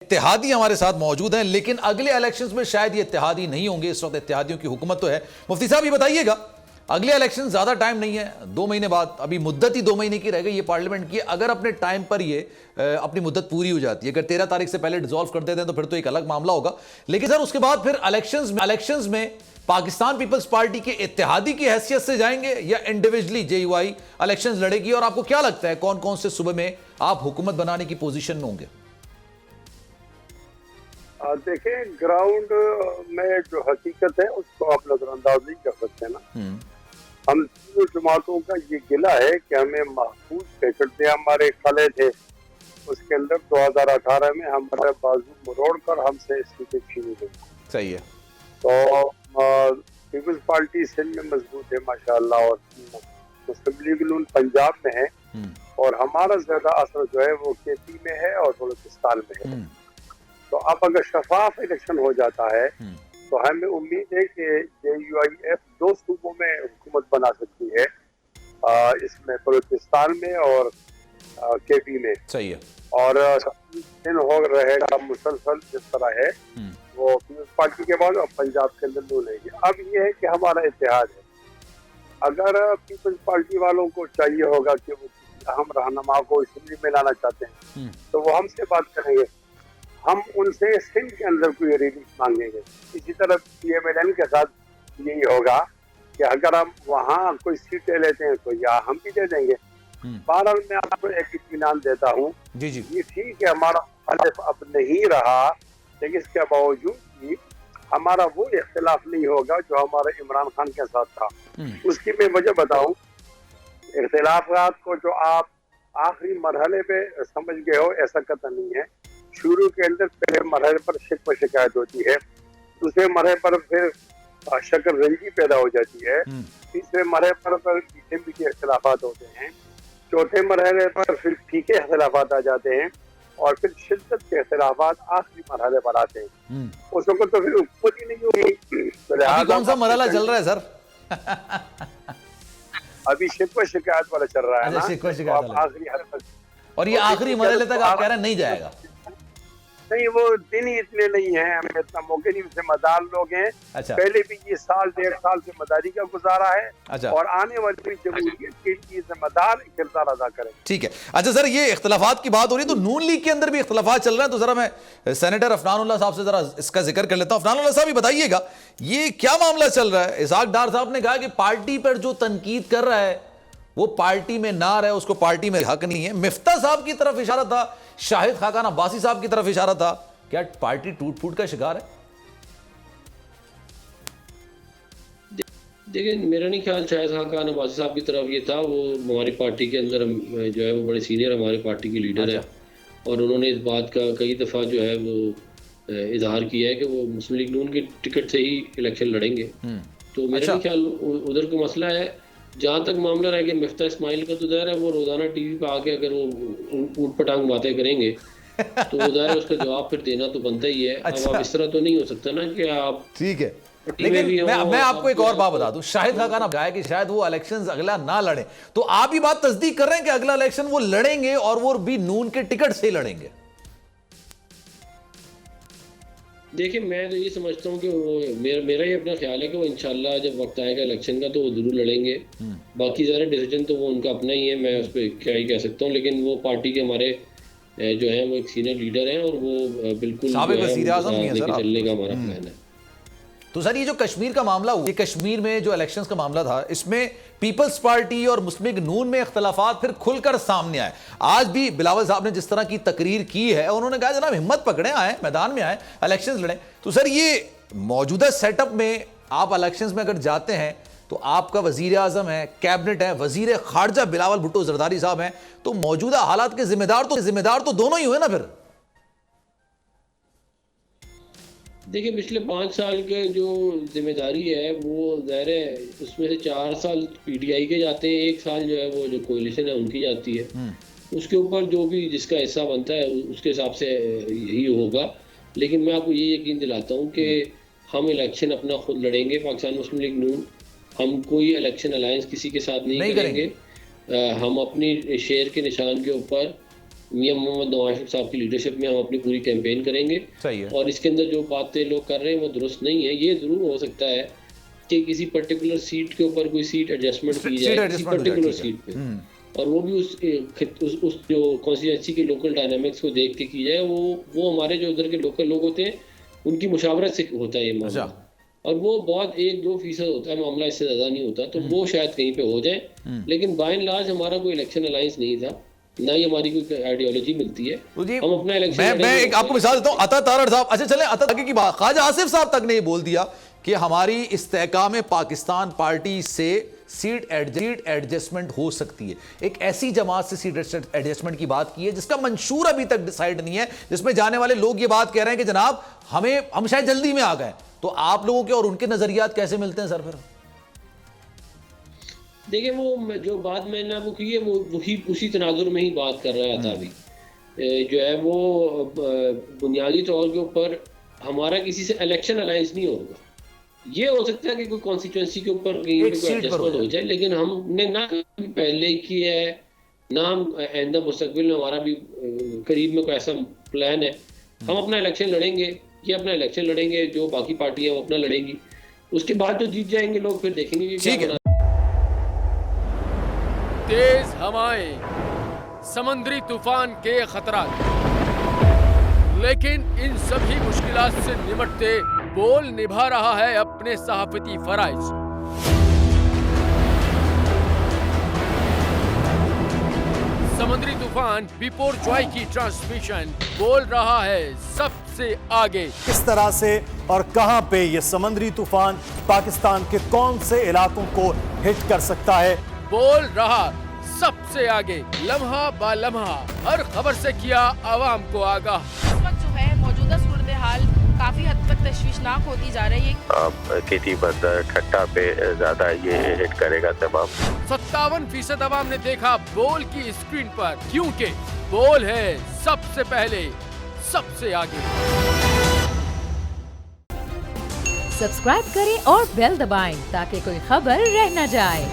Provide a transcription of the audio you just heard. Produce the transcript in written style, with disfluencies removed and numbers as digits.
इत्तेहादी हमारे साथ मौजूद हैं, लेकिन अगले इलेक्शंस में शायद ये इत्तेहादी नहीं होंगे। इस वक्त इत्तेहादियों की हुकूमत तो है। मुफ्ती साहब ये बताइएगा, अगले इलेक्शन ज्यादा टाइम नहीं है, 2 महीने बाद, अभी मुद्दत ही 2 महीने की रह गई है पार्लियामेंट की। अगर अपने टाइम पर ये अपनी मुद्दत पूरी हो जाती है, अगर 13 तारीख से पहले डिसॉल्व कर देते हैं तो फिर तो एक अलग मामला होगा। लेकिन सर उसके बाद फिर इलेक्शंस में पाकिस्तान पीपल्स पार्टी के इत्तेहादी की हैसियत से जाएंगे या इंडिविजुअली जेयूआई इलेक्शंस लड़ेगी? और आपको क्या लगता है कौन कौन से सूबे में आप हुकूमत बनाने की पोजीशन में होंगे? देखें, ग्राउंड में जो हकीकत है उसको आप नजरअंदाज नहीं कर सकते ना। हम तीनों जमातों का ये गिला है कि हमें महफूज फैसले हमारे खले थे, उसके अंदर 2018 में हमारे बाजू मरोड़ कर हमसे सीटें छीनी गई। सही है। तो पीपल्स पार्टी सिंध में मजबूत है माशाअल्लाह, और मुस्लिम लीग नून पंजाब में है, और हमारा ज्यादा असर जो है वो केपी में है और बलूचिस्तान में है। तो अब अगर शफाफ इलेक्शन हो जाता है तो हमें उम्मीद है कि जेयूआईएफ 2 सूबों में हुकूमत बना सकती है, इसमें बलूचिस्तान में और केपी में। सही है। और दिन हो रहेगा मुसलसल जिस तरह है वो पीपल्स पार्टी के बाद और पंजाब के अंदर नून लेगी। अब ये है कि हमारा इत्तेहाद है। अगर पीपल्स पार्टी वालों को चाहिए होगा कि वो अहम रहनुमा को इसलिए में लाना चाहते हैं तो वो हमसे बात करेंगे, हम उनसे सिंध के अंदर कोई रिलीफ मांगेंगे। इसी तरह PMLN के साथ यही होगा कि अगर हम वहाँ कोई सीटें लेते हैं तो या हम भी दे देंगे। बहरहाल मैं आपको एक इत्मीनान देता हूँ, ये ठीक है हमारा हलफ अब नहीं रहा, लेकिन इसके बावजूद भी हमारा वो इख्तिलाफ नहीं होगा जो हमारे इमरान खान के साथ था। उसकी मैं वजह बताऊं, इख्तिलाफात को जो आप आखिरी मरहले पे समझ गए हो ऐसा कतई नहीं है। शुरू के अंदर पहले मरहले पर शिकवा शिकायत होती है, दूसरे मरहले पर फिर शक्ल रंजी पैदा हो जाती है, तीसरे मरहले पर मीठे इख्तिलाफात होते हैं, चौथे मरहले पर फिर फीके इख्तिलाफात आ जाते हैं, और फिर शिद्दत के इख्तिलाफात आखिरी मरहले पर आते हैं। उस वक्त तो फिर ऊपर ही नहीं होगी। तो कौन सा मरहला चल रहा है सर? अभी शिकवा शिकायत वाला चल रहा है ना, शिकवा शिकायत वाला आखिरी हद तक। और ये आखिरी मरहले तक आप कह रहे हैं नहीं जाएगा? नहीं, वो दिन ही इतने नहीं है, हमें इतना मौके नहीं, जिम्मेदार लोग हैं। अच्छा। पहले भी ये साल 1.5 साल जिम्मेदारी का गुजारा है। अच्छा। और आने वाली जमहूरियत के लिए जिम्मेदार किरदार अदा करें। ठीक है। अच्छा सर, ये इख्तिलाफात की बात हो रही है तो नून लीग के अंदर भी इख्तिलाफात चल रहे हैं, तो जरा मैं सेनेटर अफनानुल्लाह साहब से जरा इसका जिक्र कर लेता हूं। अफनानुल्लाह साहब, ये बताइएगा ये क्या मामला चल रहा है? इसहाक डार साहब ने कहा कि पार्टी पर जो तनकीद कर रहा है वो पार्टी में ना रहे, उसको पार्टी में हक नहीं है। मिफ्ता साहब की तरफ इशारा था, शाहिद खाकान अब्बासी साहब की तरफ इशारा था। क्या पार्टी टूट फूट का शिकार है? देखिए, मेरा नहीं ख्याल शाहिद खाकान अब्बासी साहब की तरफ ये था। वो हमारी पार्टी के अंदर जो है वो बड़े सीनियर हमारी पार्टी के लीडर है, और उन्होंने इस बात का कई दफ़ा जो है वो इजहार किया है कि वो मुस्लिम लीग नून के टिकट से ही इलेक्शन लड़ेंगे। तो मेरा नहीं ख्याल उधर का मसला है। जहाँ तक मामला रह गया मिफ्ता इस्माइल का, तो ज़ाहिर है वो रोज़ाना टीवी पे आके अगर वो ऊट पटांग बातें करेंगे तो वो ज़ाहिर है उसका जवाब फिर देना तो बनता ही है। अब आप इस तरह तो नहीं हो सकता ना कि आप, ठीक है। लेकिन मैं आपको एक और बात बता दूं, शाहिद खाकान अब कहा कि शायद वो इलेक्शंस अगला ना लड़े, तो आप ये बात तस्दीक कर रहे हैं कि अगला इलेक्शन वो लड़ेंगे और वो भी नून के टिकट से ही लड़ेंगे? देखिए, मैं तो ये समझता हूँ कि वो मेरा ये अपना ख्याल है कि वो इंशाल्लाह जब वक्त आएगा इलेक्शन का तो वो जरूर लड़ेंगे। बाकी ज़रा डिसीजन तो वो उनका अपना ही है, मैं उस पर क्या ही कह सकता हूँ। लेकिन वो पार्टी के हमारे जो है वो एक सीनियर लीडर हैं, और वो बिल्कुल चलने का हमारा प्लान है। तो सर, ये जो कश्मीर का मामला हुआ, ये कश्मीर में जो इलेक्शंस का मामला था, इसमें पीपल्स पार्टी और मुस्लिम लीग नून में इख्तलाफात फिर खुलकर सामने आए। आज भी बिलावल साहब ने जिस तरह की तकरीर की है, उन्होंने कहा जनाब हिम्मत पकड़े, आए मैदान में, आए इलेक्शंस लड़ें। तो सर, ये मौजूदा सेटअप में आप इलेक्शंस में अगर जाते हैं तो आपका वजीर आजम है, कैबिनेट है, वजीर खारजा बिलावल भुट्टो जरदारी साहब हैं, तो मौजूदा हालात के जिम्मेदार तो दोनों ही हुए ना फिर? देखिए, पिछले 5 साल के जो जिम्मेदारी है वो ज़ाहिर है उसमें से 4 साल PTI के जाते हैं, 1 साल जो है वो जो कोalition है उनकी जाती है। उसके ऊपर जो भी जिसका हिस्सा बनता है उसके हिसाब से यही होगा। लेकिन मैं आपको ये यकीन दिलाता हूँ कि हम इलेक्शन अपना खुद लड़ेंगे, पाकिस्तान मुस्लिम लीग नून। हम कोई इलेक्शन अलायंस किसी के साथ नहीं करेंगे। हम अपनी शेर के निशान के ऊपर मियां मोहम्मद नवाज शरीफ साहब की लीडरशिप में हम अपनी पूरी कैंपेन करेंगे। सही है। और इसके अंदर जो बातें लोग कर रहे हैं वो दुरुस्त नहीं है। ये जरूर हो सकता है कि किसी पर्टिकुलर सीट के ऊपर कोई सीट एडजस्टमेंट की जाए, किसी पर्टिकुलर सीट पे, और वो भी उस जो कॉन्स्टिट्यूंसी के लोकल डायनामिक्स को देख के की जाए। वो हमारे जो उधर के लोकल लोग होते हैं उनकी मुशावरत से होता है ये मामला, और वो बहुत 1-2% होता है मामला, इससे ज्यादा नहीं होता। तो वो शायद कहीं पे हो जाए, लेकिन बाय एंड लार्ज हमारा कोई इलेक्शन अलायंस नहीं था, ना ही हमारी कोई आइडियोलॉजी मिलती है। तो जी हम अपना इलेक्शन मैं एक आपको मिसाल देता हूं, अता तारड़ साहब, अच्छा चले अता आगे की बात, ख्वाजा आसिफ साहब तक ने ये बोल दिया कि हमारी इस्तेहकाम पाकिस्तान पार्टी से सीट एडजस्टमेंट हो सकती है। एक ऐसी जमात से सीट एडजस्टमेंट की बात की है जिसका मंशूर अभी तक डिसाइड नहीं है, जिसमें जाने वाले लोग ये बात कह रहे हैं कि जनाब हम शायद जल्दी में आ गए। तो आप लोगों के और उनके नजरियात कैसे मिलते हैं सर? फिर देखिए, वो जो बात मैंने आपको की है वो वही उसी तनाजुर में ही बात कर रहा था अभी। जो है वो बुनियादी तौर के ऊपर हमारा किसी से इलेक्शन अलायंस नहीं होगा। ये हो सकता है कि कोई कॉन्स्टिट्यूंसी के ऊपर कहीं पे कोई एडजस्टमेंट हो जाए, लेकिन हमने ना पहले किया है, ना हम आइंदा मुस्तकबिल में हमारा भी करीब में कोई ऐसा प्लान है। हम अपना इलेक्शन लड़ेंगे, ये अपना इलेक्शन लड़ेंगे, जो बाकी पार्टियां वो अपना लड़ेंगी, उसके बाद जो जीत जाएंगे लोग फिर देखेंगे कि क्या बना। तेज हवाएं, समुद्री तूफान के खतरा, लेकिन इन सभी मुश्किलात से निपटते बोल निभा रहा है अपने सहाफती फराइज। समुद्री तूफान बिपोरजॉय की ट्रांसमिशन बोल रहा है सबसे आगे। किस तरह से और कहां पे ये समुद्री तूफान पाकिस्तान के कौन से इलाकों को हिट कर सकता है, बोल रहा सबसे आगे, लम्हा बा लम्हा हर खबर से किया आवाम को आगाह। इस वक्त जो है मौजूदा सूरत हाल काफी हद तक तशवीशनाक होती जा रही है। खेती बंदर ठट्टा पे ज्यादा ये हिट करेगा तमाम। 57% आवाम ने देखा बोल की स्क्रीन पर, क्योंकि बोल है सबसे पहले सबसे आगे। सब्सक्राइब करें और बेल दबाएं ताकि कोई खबर रह न जाए।